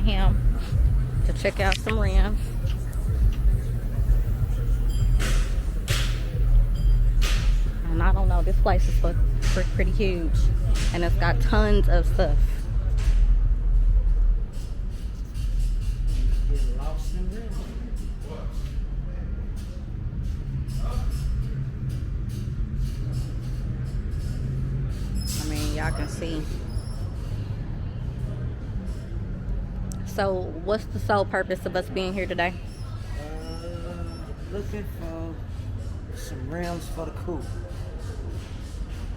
him to check out some rims. And I don't know, this place is pretty huge, and it's got tons of stuff. I mean, y'all can see. So, what's the sole purpose of us being here today? Looking for some rims for the coupe.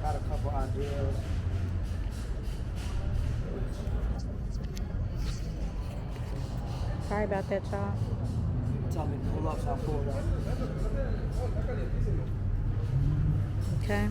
Got a couple ideas. Sorry about that, y'all. Tell me to pull up, so I pulled up. Okay.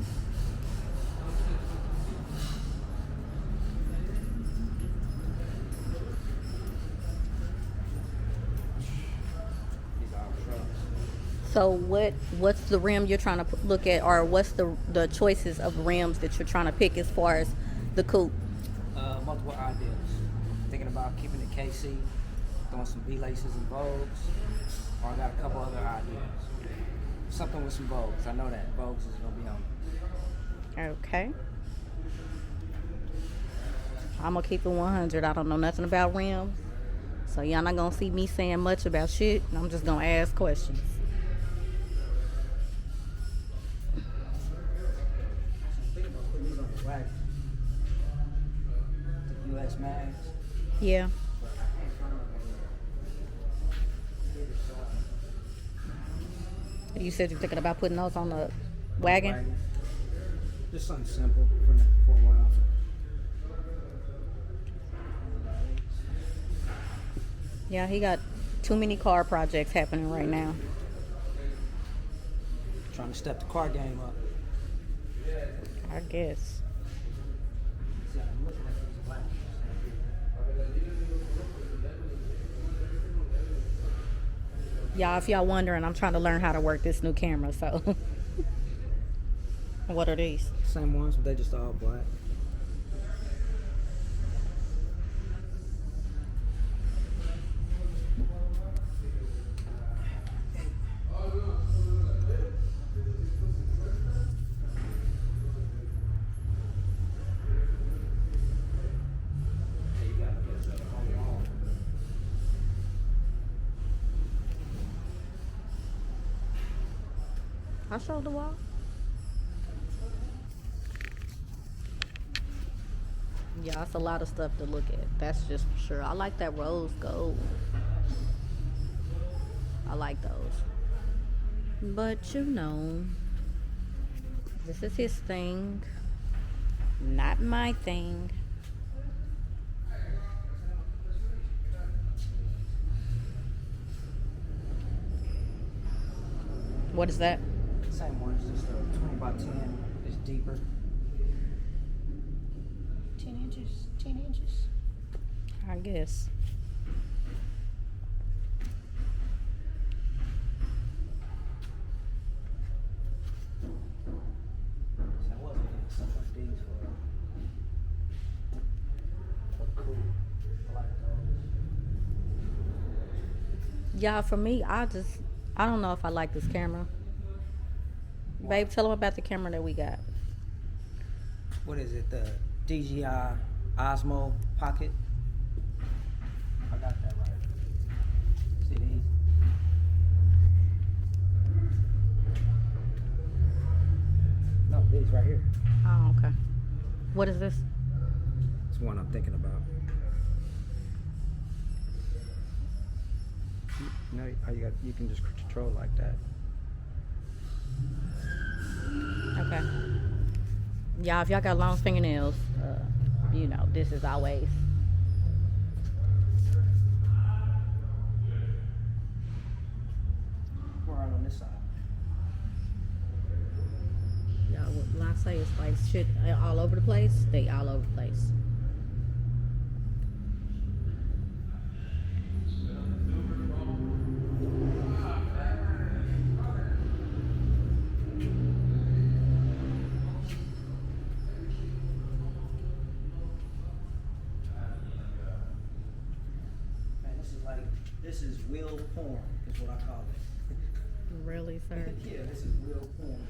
So what's the rim you're trying to look at, or what's the choices of rims that you're trying to pick as far as the coupe? Multiple ideas. Thinking about keeping the KC, throwing some V-laces and Vogues, or I got a couple other ideas. Something with some Vogues. I know that Vogues is gonna be on. Okay. I'm gonna keep it 100. I don't know nothing about rims, so y'all not gonna see me saying much about shit. I'm just gonna ask questions. The US mags. Yeah. You said you're thinking about putting those on the wagon? Just something simple for a while. Yeah, he got too many car projects happening right now. Trying to step the car game up. I guess. Y'all, if y'all wondering, I'm trying to learn how to work this new camera, so. What are these? Same ones, but they just all black. I showed the wall. Yeah, it's a lot of stuff to look at. That's just for sure. I like that rose gold. I like those. But you know, this is his thing, not my thing. What is that? Same one, it's just a 20 by 10. It's deeper. 10 inches, 10 inches. I guess. So I wasn't getting stuff like these for cool. I like those. Yeah, for me, I don't know if I like this camera. Babe, tell them about the camera that we got. What is it? The DJI Osmo Pocket. I got that right. See these? No, these right here. Oh, okay. What is this? It's one I'm thinking about. You know how you can just control like that. Okay. Y'all, if y'all got long fingernails, you know, this is our ways. We're right on this side. Y'all, when I say it's like shit all over the place, they all over the place. like, this is wheel porn, is what I call it. Really, sir? Yeah, this is wheel porn.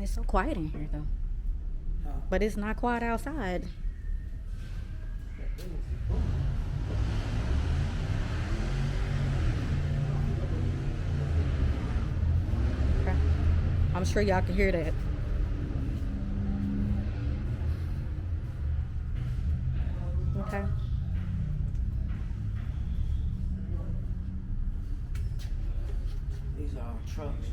It's so quiet in here, though. But it's not quiet outside. Okay. I'm sure y'all can hear that. Okay. These are trucks.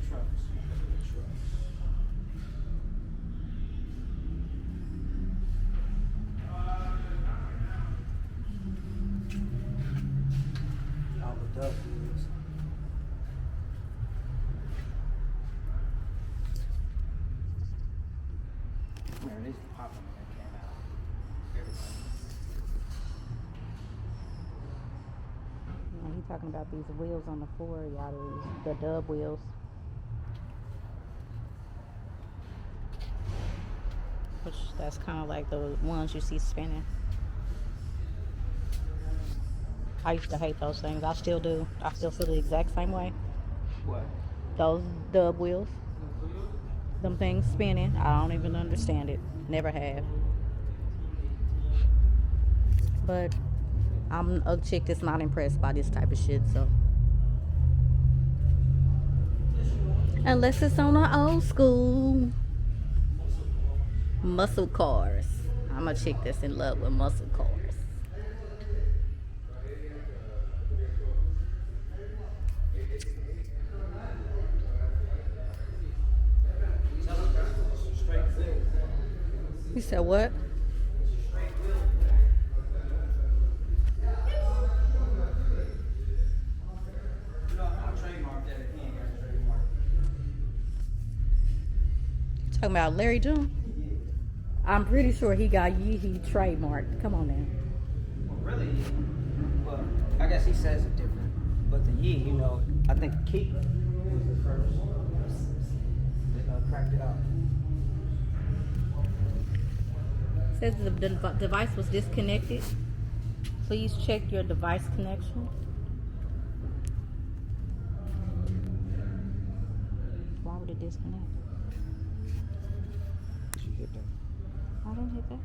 All the dub wheels. Man, these are popping when they came out. Everybody. He's talking about these wheels on the floor, y'all. The dub wheels. Which that's kind of like the ones you see spinning. I used to hate those things. I still do. I still feel the exact same way. What? Those dub wheels. Them things spinning. I don't even understand it. Never have. But I'm a chick that's not impressed by this type of shit, so. Unless it's on an old school muscle cars. I'm a chick that's in love with muscle cars. You said what? Talking about Larry June? I'm pretty sure he got Yeehee trademarked. Come on now. Well, really? Well, I guess he says it different. But the Yee, you know, I think Keith was the first that cracked it out. Says the device was disconnected. Please check your device connection. Why would it disconnect? Did you hit that? I didn't hit that.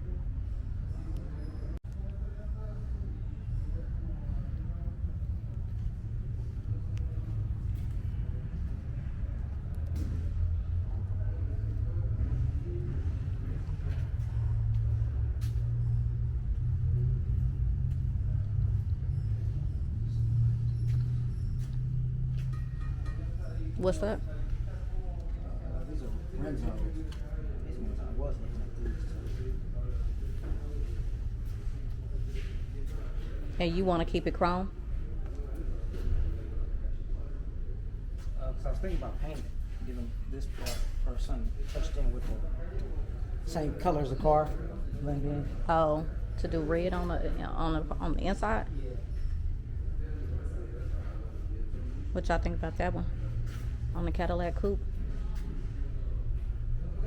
What's up? These are Renzo's. These ones I was looking at these. And you want to keep it chrome? Because I was thinking about painting, giving this part for something touched in with the same color as the car, blend in. Oh, to do red on the inside? Yeah. What y'all think about that one? On the Cadillac Coupe?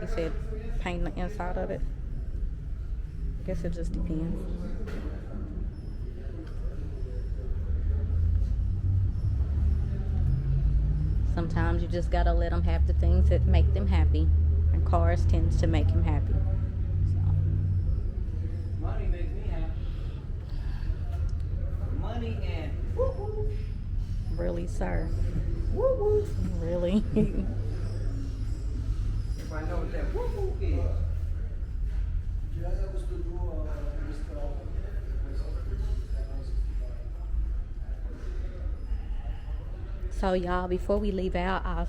He said paint the inside of it. I guess it just depends. Sometimes you just gotta let them have the things that make them happy, and cars tends to make him happy. Money makes me happy. Money and woo-woo. Really, sir? Woo-woo. Really? If I know what that woo-woo is. So y'all, before we leave out, I'll,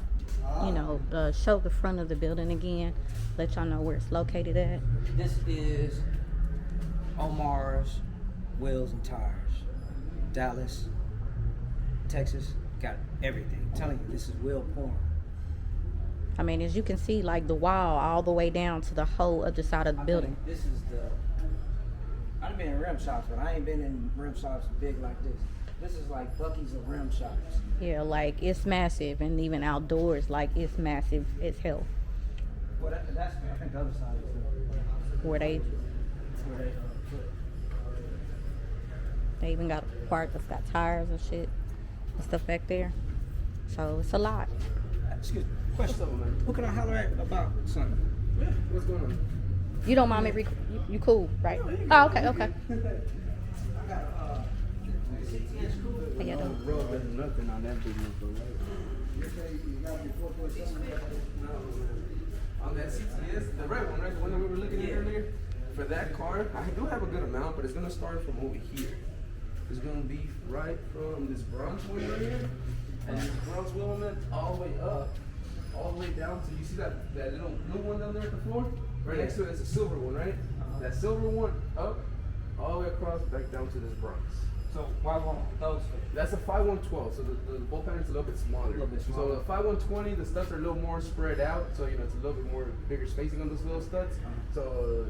show the front of the building again. Let y'all know where it's located at. This is Omar'S Wheels and Tires. Dallas, Texas. Got everything. I'm telling you, this is well porn. I mean, as you can see, like the wall all the way down to the whole other side of the building. This is I've been in rim shops, but I ain't been in rim shops big like this. This is like Bucky's of rim shops. Yeah, like it's massive, and even outdoors, like it's massive as hell. Well, that's I think the other side is Where they where they put. They even got a part that's got tires and shit and stuff back there. So it's a lot. Excuse me. Question, man. Who can I holler at about something? Yeah, what's going on? You don't mind me? You cool, right? Oh, okay, okay. I got 6-inch coupe. How you doing? Bro, there's nothing on that big one. You say you got me 4.7. On that CTS, the red one, right? The one that we were looking at earlier. For that car, I do have a good amount, but it's gonna start from over here. It's gonna be right from this bronze one right here, and this bronze wheel element all the way up, all the way down to, you see that little blue one down there at the floor? Right next to it is a silver one, right? That silver one up, all the way across, back down to this bronze. So why won't those fit? That's a 5112, so the bolt pattern's a little bit smaller. A little bit smaller. So the 5120, the studs are a little more spread out, so you know it's a little bit more bigger spacing on those little studs. So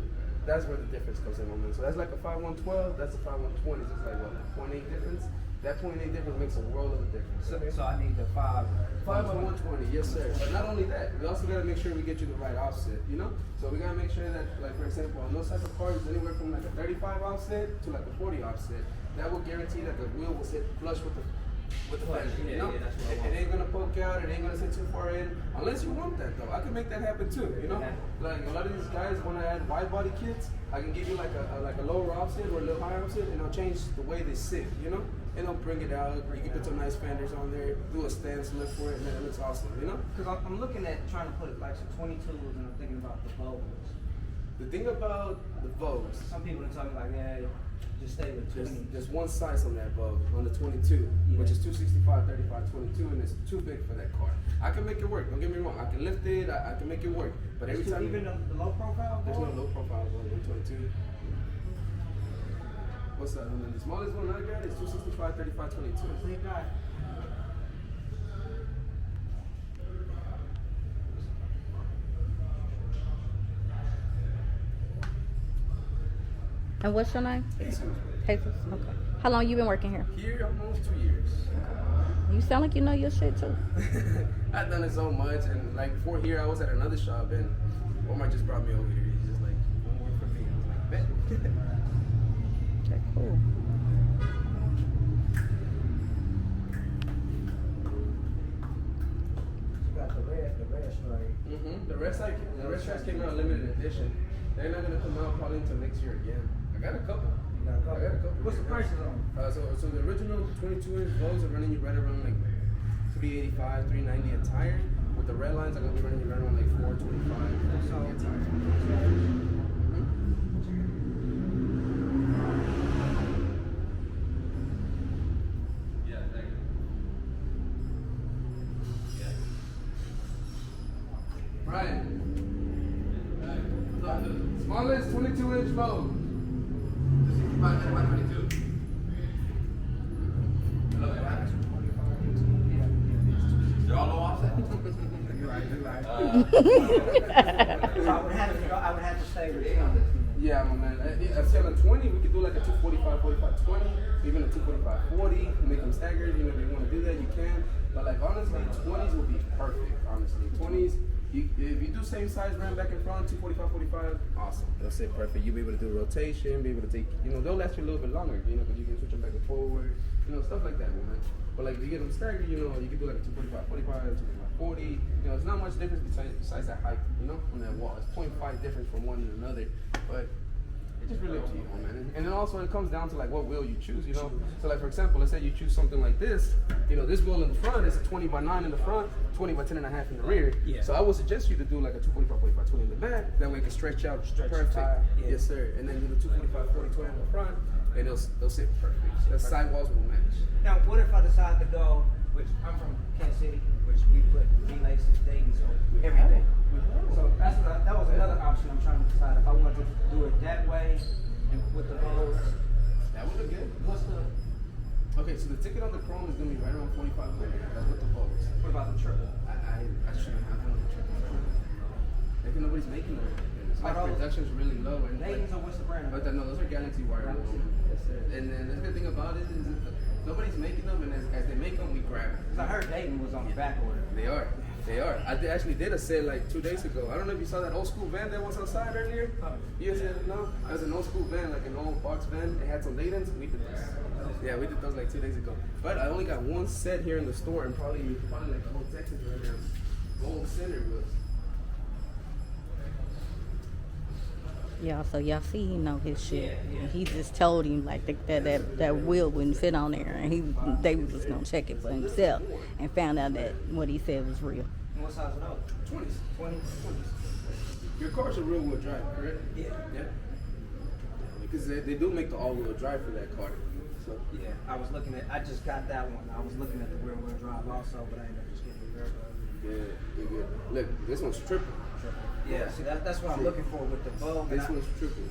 that's where the difference comes in, moment. So that's like a 5112, that's a 5120, so it's like what, 0.8 difference? That 0.8 difference makes a world of a difference. So I need the 5 by 120, yes sir. But not only that, we also gotta make sure we get you the right offset, you know? So we gotta make sure that, like for example, on those type of cars, anywhere from like a 35 offset to like a 40 offset, that will guarantee that the wheel will sit flush with the fender, you know? It ain't gonna poke out, it ain't gonna sit too far in, unless you want that though. I can make that happen too, you know? Like a lot of these guys want to add wide body kits, I can give you like a lower offset or a little higher offset, and I'll change the way they sit, you know? And I'll bring it out, you can put some nice fenders on there, do a stance lift for it, and then it looks awesome, you know? Because I'm looking at trying to put like some 22s, and I'm thinking about the Vogels. The thing about the Vogues, Some people are talking like, yeah, just stay with 20. there's one size on that Vogue, on the 22, which is 265, 35, 22, and it's too big for that car. I can make it work, don't get me wrong, I can lift it, I can make it work, but every time... Even the low profile? There's no low profile on 122. What's that? And then the smallest one I got is 265, 35, 22. Big guy. And what's your name? Jesus. Jesus. Okay. How long you been working here? Here, almost 2 years. You sound like you know your shit too. I've done it so much, and like before here, I was at another shop, and Omar just brought me over here. He's just like, one more for me. I was like, bet. Okay, cool. You got the red stripe. The red stripes came out limited edition. They're not gonna come out probably until next year again. I got a couple. You got a couple. I got a couple. What's the prices on them? So the original 22-inch Vogues are running you right around like 385, 390 a tire. With the red lines, I'm gonna be running you right around like 425 a tire. Brian, the smallest 22-inch Vogue. 65, 35, 22. They're all low offset. You're right. So I would have to stay with him. Yeah, my man. At 720, we could do like a 245, 45, 20, even a 245, 40. Make them staggered. You know, if you want to do that, you can. But like honestly, 20s will be perfect. Honestly, 20s. If you do same size ram back and front, 245, 45, awesome. They'll sit perfect. You'll be able to do rotation, be able to take, you know, they'll last you a little bit longer, you know, because you can switch them back and forward, you know, stuff like that, man. But like if you get them staggered, you know, you can do like a 245, 45, 245, 40. You know, it's not much difference besides that height, you know, on that wall. It's 0.5 difference from one to another, but it's just really up to you, man. And then also it comes down to like what wheel you choose, you know. So like for example, let's say you choose something like this. You know, this wheel in the front is a 20 by 9 in the front, 20 by 10 and a half in the rear. Yeah. So I would suggest you to do like a 245, 45, 20 in the back. That way it can stretch out perfect. tire, yeah. Yes, sir. And then do the 245, 40, 20 in the front, and they'll sit perfect. The sidewalls will match. Now, what if I decide to go, which I'm from Kansas City, which we put V-laces, Dayton's on everything. So that was another option I'm trying to decide if I wanted to do it that way and with the roads. That would look good. What's the... Okay, So the ticket on the Chrome is gonna be right around 4,500. That's what the Vogues. What about the triple? I shouldn't have one of the triple. Like nobody's making them. It's like production's really low. And Dayton's or what's the brand? but no, those are Galaxy Wire. And then the good thing about it is that nobody's making them, and as they make them, we grab them. Cause I heard Dayton was on the back order. They are. They are. Actually did a sale like 2 days ago. I don't know if you saw that old school van that was outside earlier. You said no? It was an old school van, like an old box van. It had some Latins. We did those. Yeah, we did those like 2 days ago. But I only got one set here in the store, and probably like the whole Texas right now. Gold center wheels. Yeah, so y'all see he know his shit. And he just told him like that wheel wouldn't fit on there, and they was just gonna check it for himself, and found out that what he said was real. And what size are those? 20s. 20. Your car's a rear wheel drive, correct? Yeah. Yeah. Because they do make the all wheel drive for that car. So Yeah, I was looking at. I just got that one. I was looking at the rear wheel drive also, but I ended up just getting the rear wheel. yeah, you're good. Look, this one's triple. Yeah, see that's what I'm looking for with the Vogue. This one's triple.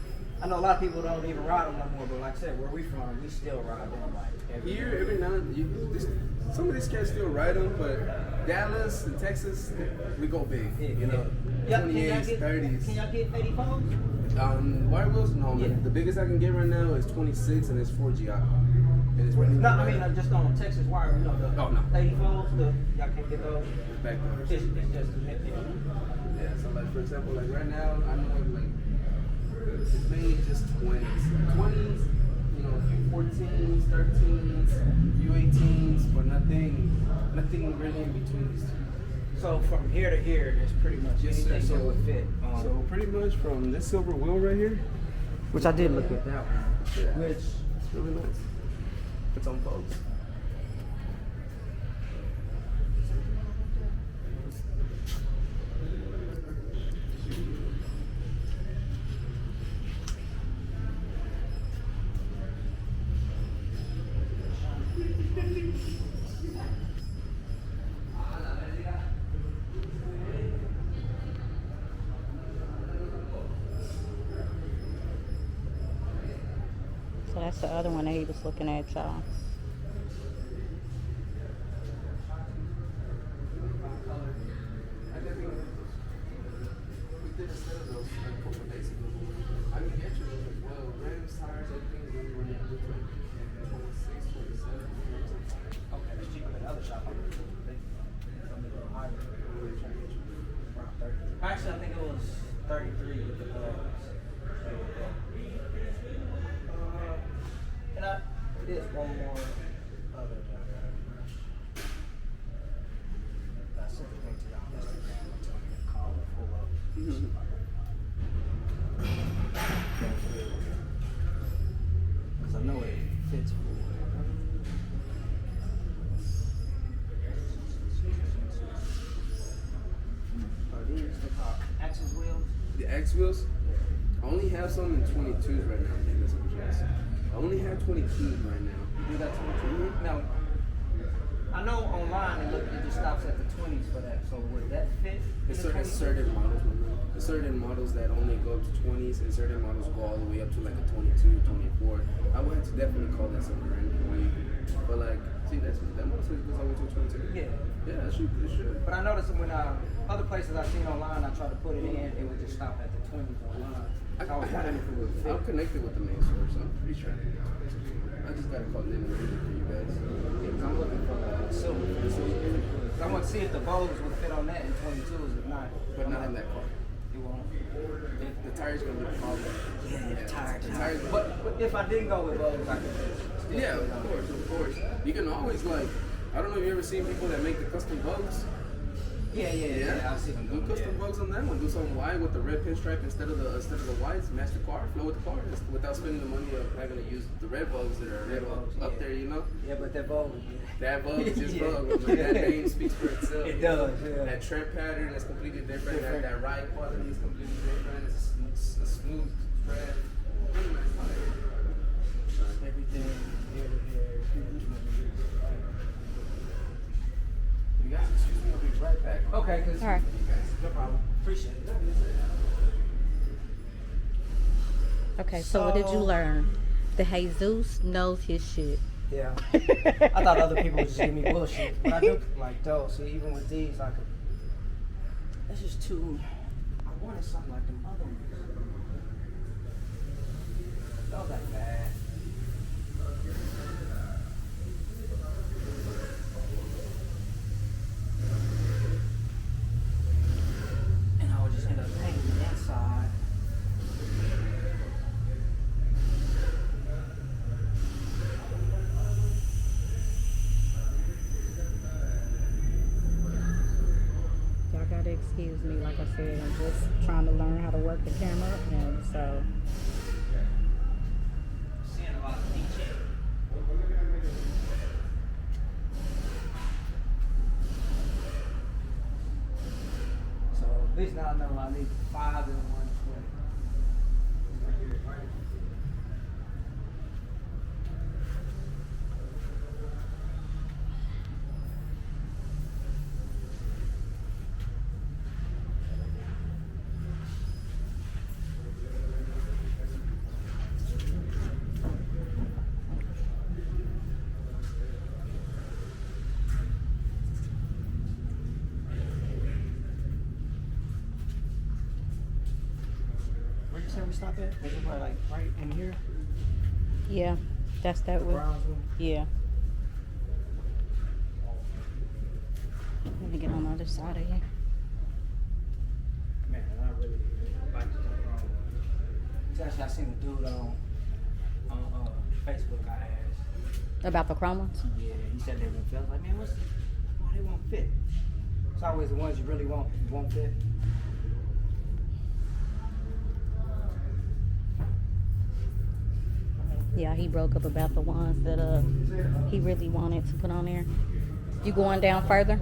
I know a lot of people don't even ride them no more, but like I said, where we from, we still ride them like Every now and some of these cats still ride them, but Dallas and Texas, we go big. You know, Yeah, 28s, 30s. Can y'all get 84s? Wire wheels? No, Yeah. man. The biggest I can get right now is 26, and it's 4 GI. And it's really No, I mean I'm just on Texas wire. You know the Oh, no. 84s. Y'all can't get those. back doors. It's just Yeah, so like for example, like right now, I know like it's mainly just 20s. 20s, you know, a few 14s, 13s, few 18s, but nothing really in between these two. So from here to here, there's pretty much Yes, sir. anything that would fit. So pretty much from this silver wheel right here, Which I did look at that one. yeah, Which it's really nice. It's on Vogues. So that's the other one that he was looking at, y'all. We did a set of those like a couple of days ago. I can get you those as well. Rims, tires, everything's really running good. 26, 27. okay, it's cheaper than the other shop. Actually, I think it was 33 with the gloves. And it is one more other than that. I sent the thing to y'all Instagram. I'm telling you to call or pull up. Because I know it fits for Are these the Axis wheels? The X wheels, I only have some in 22s right now. Man, that's interesting. I only have 22s right now. You do that 22? Now, I know online it just stops at the 20s for that. So would that fit? It's certain models. There's certain models that only go up to 20s, and certain models go all the way up to like a 22, 24. I would have to definitely call that something random. But like, see, that motorcycle goes all the way to 22. Yeah. Yeah, it should. But I noticed when other places I've seen online, I tried to put it in, it would just stop at the 20s online. So I was wondering if it would fit. I'm connected with the main source. I'm pretty sure. I just gotta call them and read it for you guys. Yeah, 'cause I'm looking for the silver. I want to see if the Vogues would fit on that in 22s. If not, But not in that car. it won't. The tire's gonna be a problem. Yeah, The tire's But if I didn't go with Vogues, I could still yeah, put it on. of course. You can always like, I don't know if you ever seen people that make the custom bugs. Yeah. I see them Do doing custom bugs on that one. Do some white with the red pinstripe instead of the whites. Match the car, flow with the car, just without spending the money of having to use the red bugs that are up there. You know, Yeah, but that Vogue. that bug is just Yeah. bug. Like, that name speaks for itself. It does, yeah. That tread pattern is completely different. That ride quality is completely different. It's a smooth tread. Really nice tire. Everything here to here. You guys, excuse me, I'll be right back. Okay, cause All right. no problem. Appreciate it. Okay, so what did you So- learn? The Jesus knows his shit. Yeah. I thought other people would just give me bullshit. But I do like those. See, even with these, I could. That's just too. I wanted something like them other ones. Those ain't bad. And I would just end up painting the inside. Y'all gotta excuse me, like I said, I'm just trying to learn how to work the camera, and so Seeing a lot of DJ. So at least now I know I need 5 and 120. Where you say we stop at? Was it probably like right in here? yeah, that's that one. Browns room? Yeah. Let me get on the other side of here. Man, I really like the brown one. Actually, I seen a dude on Facebook. I asked. About the chrome ones? Yeah, he said they wouldn't fit. I was like, man, why they won't fit? It's always the ones you really won't fit. Yeah, he broke up about the ones that he really wanted to put on there. You going down further?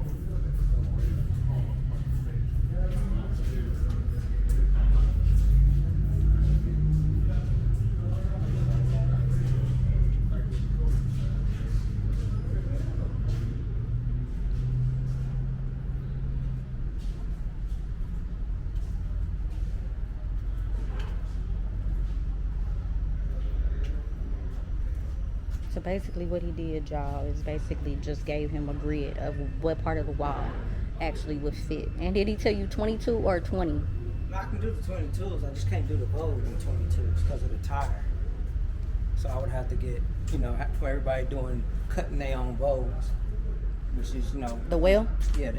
So basically what he did, y'all, is basically just gave him a grid of what part of the wall actually would fit. And did he tell you 22 or 20? I can do the 22s. I just can't do the bold in 22s because of the tire. So I would have to get, for everybody cutting their own bows, which is, The well? yeah,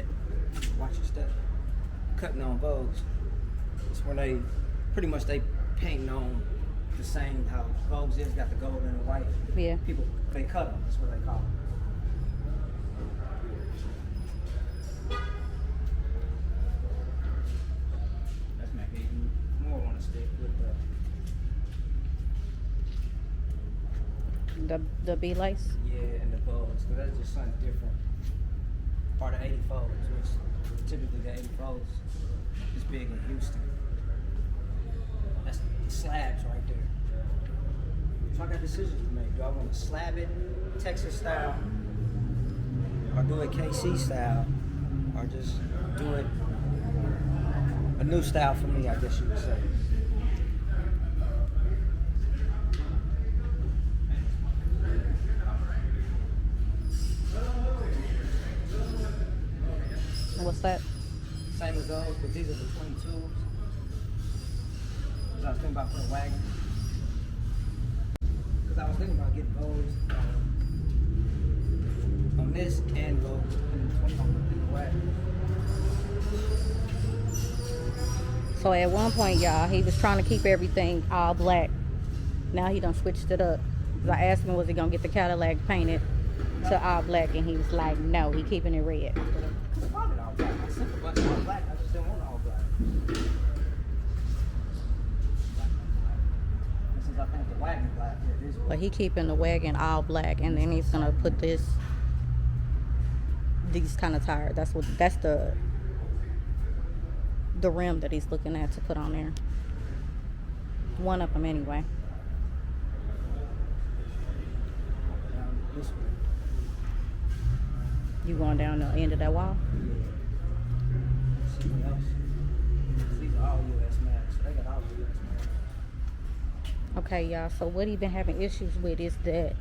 watch your step. Cutting on bows. It's when they painting on the same how bows is, got the gold and the white. Yeah. People, they cut them. That's what they call them. That's making you more want to stick with The B lace? and the bows, because that's just something different. Or the 80 folds, which typically the 80 folds is big in Houston. That's the slabs right there. So I got decisions to make. Do I want to slab it Texas style, or do it KC style, or just do it a new style for me, I guess you would say. What's that? Same as those, but these are the 22s. I was thinking about putting a wagon. Because I was thinking about getting those on this and those in the wagon. So at one point, y'all, he was trying to keep everything all black. Now he done switched it up. 'Cause I asked him, was he gonna get the Cadillac painted to all black, and he was like, no, he keeping it red. I wanted all black. I sent a bunch of all black. I just didn't want all black. Since I painted the wagon black, it is But he keeping the wagon all black, and then he's gonna put these kind of tires. That's the rim that he's looking at to put on there. One of them anyway. down this way. You going down the end of that wall? See what else? These are all US mags. They got all US mags. Okay, y'all. So what he been having issues with is that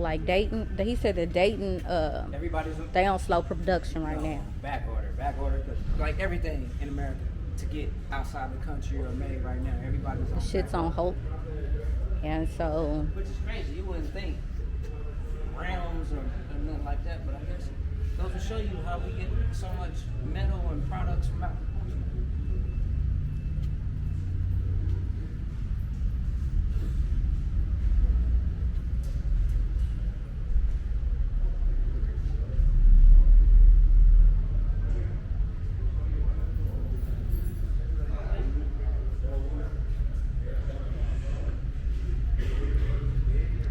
Like Dayton, he said that Dayton, Everybody's they on slow production right no, now. back order. 'Cause like everything in America to get outside the country or made right now, everybody's on Shit's back on order. hold. And so, Which is crazy. You wouldn't think rounds or nothing like that, but I guess those will show you how we get so much metal and products from out the country.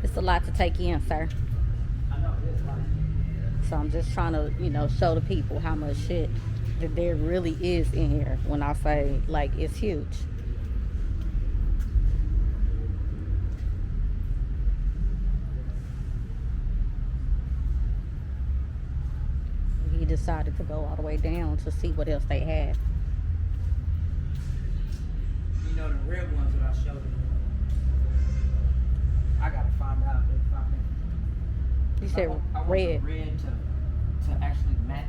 it's a lot to take in, sir. I know it is like So I'm just trying to, show the people how much shit that there really is in here. When I say, like, it's huge. He decided to go all the way down to see what else they had. the real ones that I showed you. I gotta find out if I can. You said I want red. some red to actually match,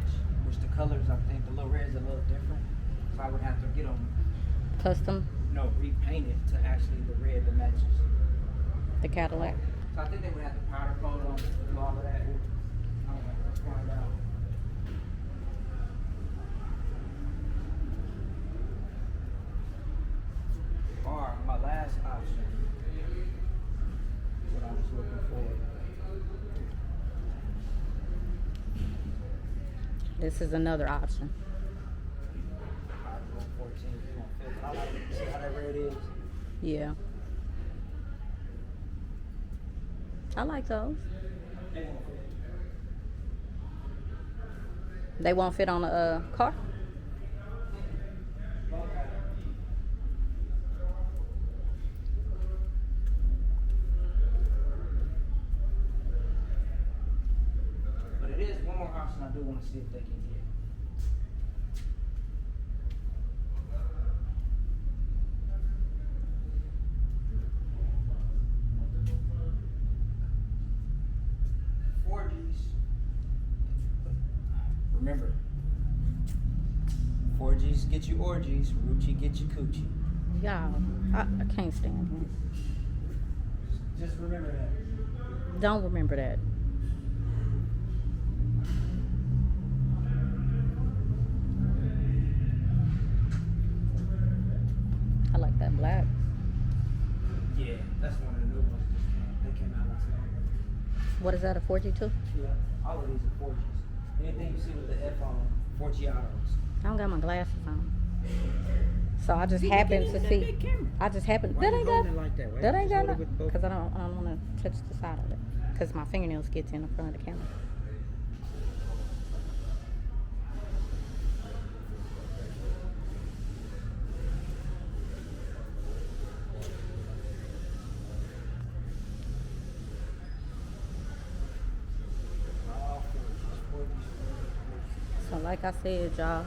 which the colors I think the little red's a little different. So I would have to get them Custom, repaint it to actually the red that matches. the Cadillac. So I think they would have to powder coat them, do all of that. I don't know, let's find out. Or my last option, what I was looking for. This is another option. I go 14, go 15. I like to see how that red is. Yeah. I like those. They won't fit on a car? But it is one more option I do want to see if they can get. Remember, 4Gs get you orgies, Rucci get you coochie. Y'all, I can't stand him. Just remember that. Don't remember that. I like that black. Yeah, that's one of the new ones. They came out last night. What is that, a 4G2? Yeah, all of these are 4Gs. Anything you see with the F on, 4G autos. I don't got my glasses on. So I just happened to see. I just happened. Why That you ain't holding got. it like that? Why That you ain't just got hold it no. with both? Because I don't want to touch the side of it. Because my fingernails get in the front of the camera. All 4Gs, 4Gs. So like I said, y'all,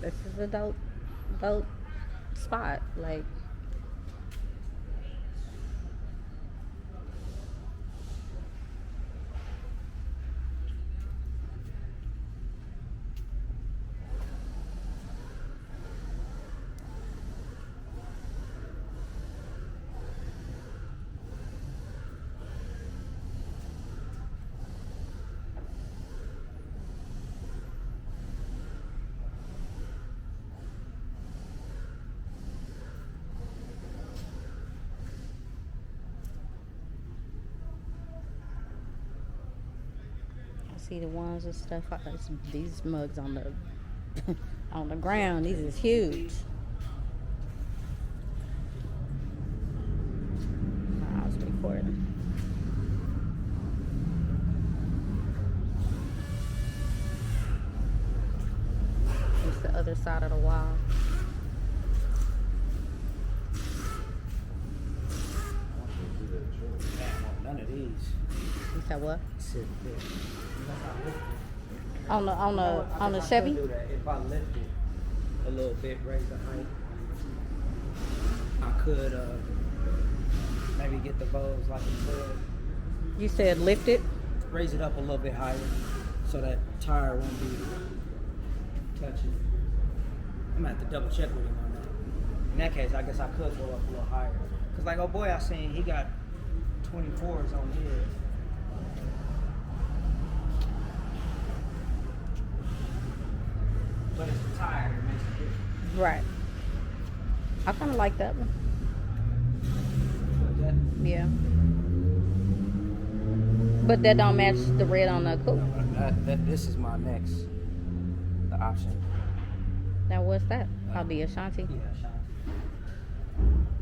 this is a dope spot. Like, I see the ones and stuff. These mugs on the on the ground. These is huge. I was recording. It's the other side of the wall. Man, I want none of these. You said what? Sit there. On the Chevy? Do that. If I lift it a little bit, raise the height, I could maybe get the bulbs like a 12. You said lift it? Raise it up a little bit higher so that tire won't be touching. I'm gonna have to double check with him on that. In that case, I guess I could go up a little higher. Cause like, oh boy, I seen he got 24s on his. But it's the tire that makes it different. Right. I kind of like that one. Like that. Yeah. But that don't match the red on the coupe. This is my next option. Now what's that? I'll be Ashanti. Yeah, Ashanti.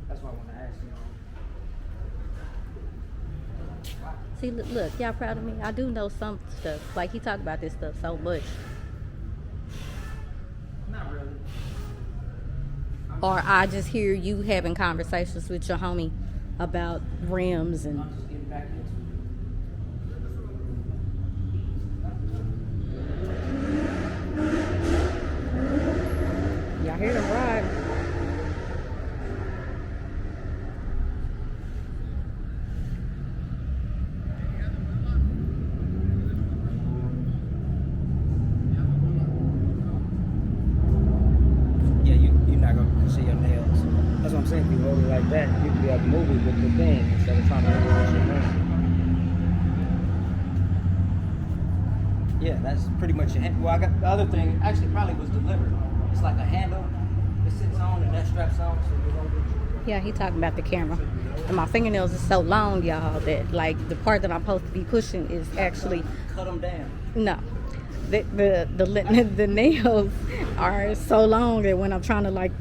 That's why I want to ask you. See, look, y'all proud of me? I do know some stuff. Like, he talk about this stuff so much. Not really. Or I just hear you having conversations with your homie about rims and... I'm just getting back into it. Y'all hear them ride. Yeah, you're not gonna see your nails. That's what I'm saying. If you hold it like that, you can be able to move it with the thing instead of trying to hold it with your hand. Yeah, that's pretty much your hand. Well, I got the other thing. Actually, probably was delivered. It's like a handle. It sits on and that straps on, so you hold it. Yeah, he talking about the camera. And my fingernails are so long, y'all, that like the part that I'm supposed to be pushing is actually Cut them down. no. The nails are so long that when I'm trying to like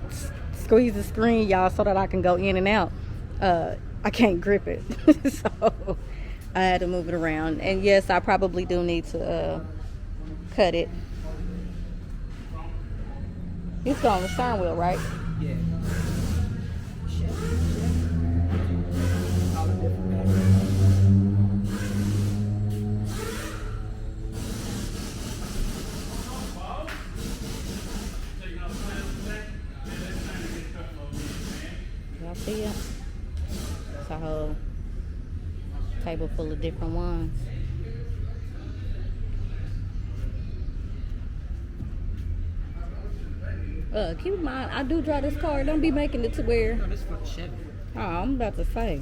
squeeze the screen, y'all, so that I can go in and out, I can't grip it. So I had to move it around. And yes, I probably do need to cut it. It's on the steering wheel, right? Yeah. All the different patterns. Y'all see it? It's a whole table full of different ones. Keep in mind, I do drive this car. Don't be making it to where... No, this is for the Chevy. Oh, I'm about to say.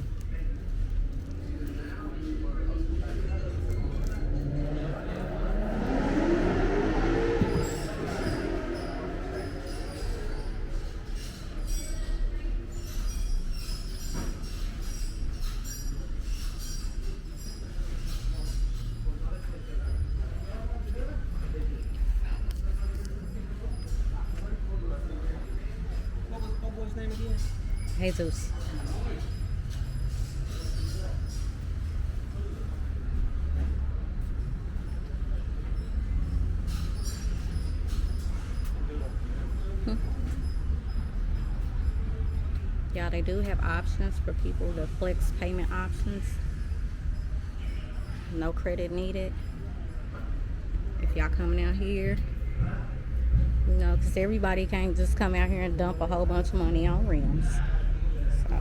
What boy's name again? Jesus. Yeah, they do have options for people, the flex payment options. No credit needed. If y'all coming out here, you know, because everybody can't just come out here and dump a whole bunch of money on rims. So.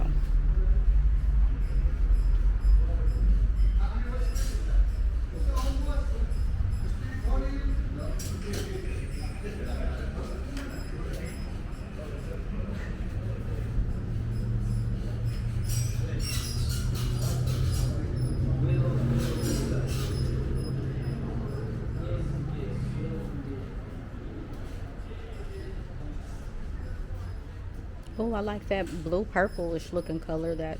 Oh, I like that blue purplish looking color that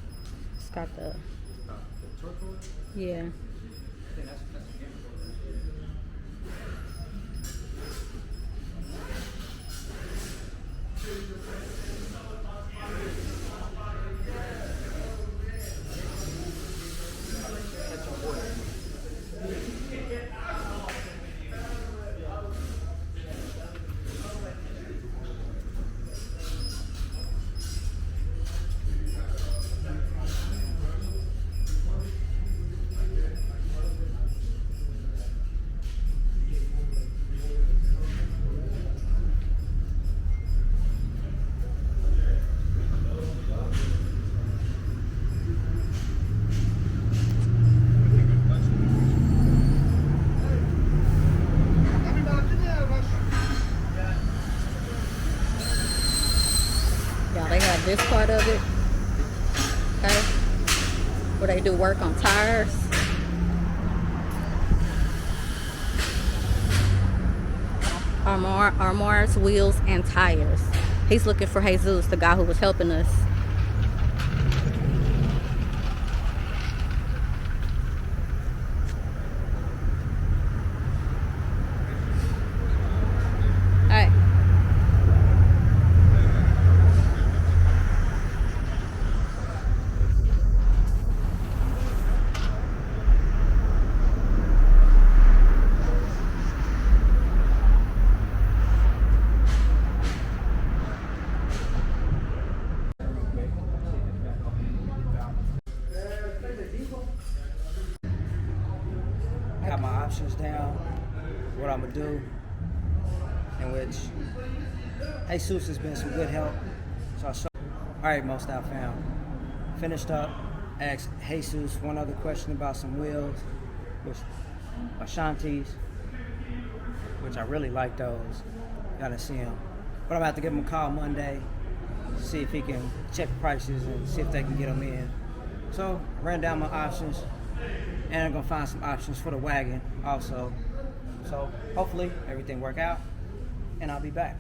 it's got the turquoise? yeah. I think that's this part of it. Okay, where they do work on tires. Omar'S wheels and tires. He's looking for Jesus, the guy who was helping us. Alright. Got my options down, what I'm gonna do, in which Jesus has been some good help. So I show. All right, Most Out fam. Finished up. Asked Jesus one other question about some wheels, which Ashanti's, which I really like those. Gotta see them. But I'm gonna have to give him a call Monday, see if he can check prices and see if they can get them in. So I ran down my options. And I'm gonna find some options for the wagon also. So hopefully everything work out and I'll be back.